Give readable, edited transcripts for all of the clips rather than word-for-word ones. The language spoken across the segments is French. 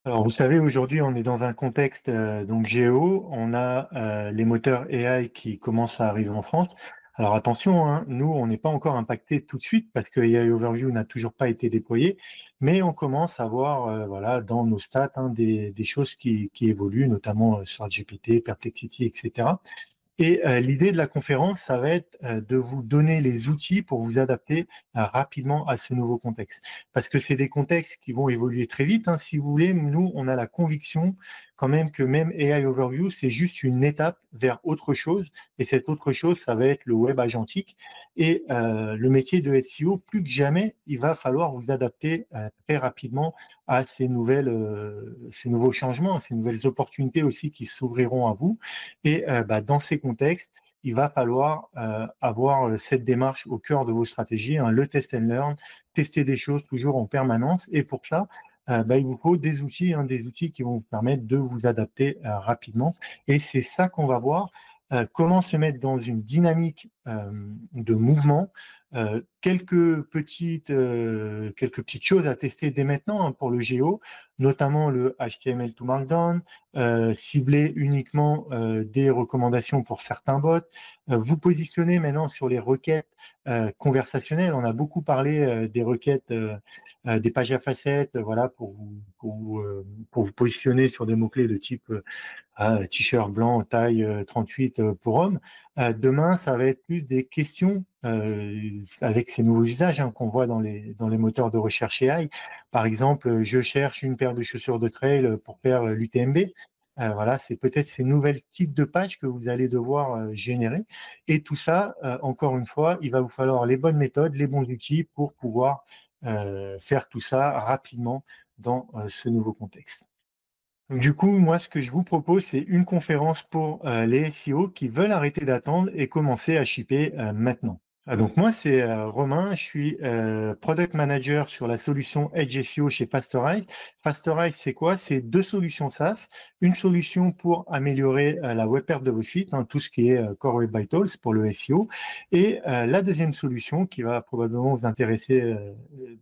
Alors, vous savez, aujourd'hui, on est dans un contexte donc géo. On a les moteurs AI qui commencent à arriver en France. Alors attention, hein, nous, on n'est pas encore impacté tout de suite parce que AI Overview n'a toujours pas été déployé, mais on commence à voir, voilà, dans nos stats, hein, des choses qui évoluent, notamment sur GPT, Perplexity, etc. Et l'idée de la conférence, ça va être de vous donner les outils pour vous adapter rapidement à ce nouveau contexte. Parce que c'est des contextes qui vont évoluer très vite, hein. Si vous voulez, nous, on a la conviction quand même que même AI Overview, c'est juste une étape vers autre chose. Et cette autre chose, ça va être le web agentique. Et le métier de SEO, plus que jamais, il va falloir vous adapter très rapidement à ces nouveaux changements, ces nouvelles opportunités aussi qui s'ouvriront à vous. Et dans ces contextes, il va falloir avoir cette démarche au cœur de vos stratégies, hein, le test and learn, tester des choses toujours en permanence. Et pour ça, il vous faut des outils qui vont vous permettre de vous adapter rapidement. Et c'est ça qu'on va voir. Comment se mettre dans une dynamique de mouvement. Quelques petites choses à tester dès maintenant, hein, pour le géo, notamment le HTML to Markdown, cibler uniquement des recommandations pour certains bots, vous positionner maintenant sur les requêtes conversationnelles. On a beaucoup parlé des requêtes, des pages à facettes, voilà, pour vous positionner sur des mots-clés de type t-shirt blanc, taille 38 pour homme. Demain, ça va être plus des questions avec ces nouveaux usages, hein, qu'on voit dans les moteurs de recherche AI. Par exemple, je cherche une paire de chaussures de trail pour faire l'UTMB. Voilà, c'est peut-être ces nouvelles types de pages que vous allez devoir générer. Et tout ça, encore une fois, il va vous falloir les bonnes méthodes, les bons outils pour pouvoir faire tout ça rapidement dans ce nouveau contexte. Donc, du coup, moi, ce que je vous propose, c'est une conférence pour les SEO qui veulent arrêter d'attendre et commencer à shipper maintenant. Donc moi, c'est Romain, je suis Product Manager sur la solution Edge SEO chez Fastorize. Fastorize, c'est quoi? C'est deux solutions SaaS. Une solution pour améliorer la web perf de vos sites, hein, tout ce qui est Core Web Vitals pour le SEO. Et la deuxième solution qui va probablement vous intéresser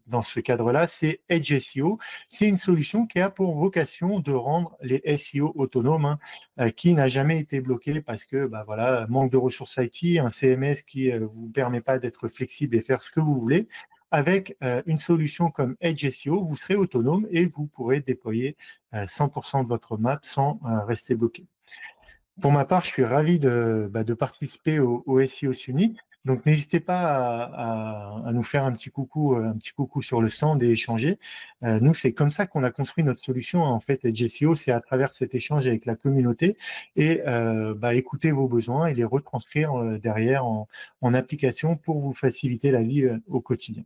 dans ce cadre-là, c'est Edge SEO. C'est une solution qui a pour vocation de rendre les SEO autonomes, hein, qui n'a jamais été bloqué parce que voilà, manque de ressources IT, un CMS qui ne vous permet pas d'être flexible et faire ce que vous voulez. Avec une solution comme Edge SEO, vous serez autonome et vous pourrez déployer 100% de votre map sans rester bloqué. Pour ma part, je suis ravi de participer au SEO Summit. Donc, n'hésitez pas à nous faire un petit coucou sur le stand et échanger. Nous, c'est comme ça qu'on a construit notre solution, en fait, Edge SEO, c'est à travers cet échange avec la communauté et écouter vos besoins et les retranscrire derrière en application pour vous faciliter la vie au quotidien.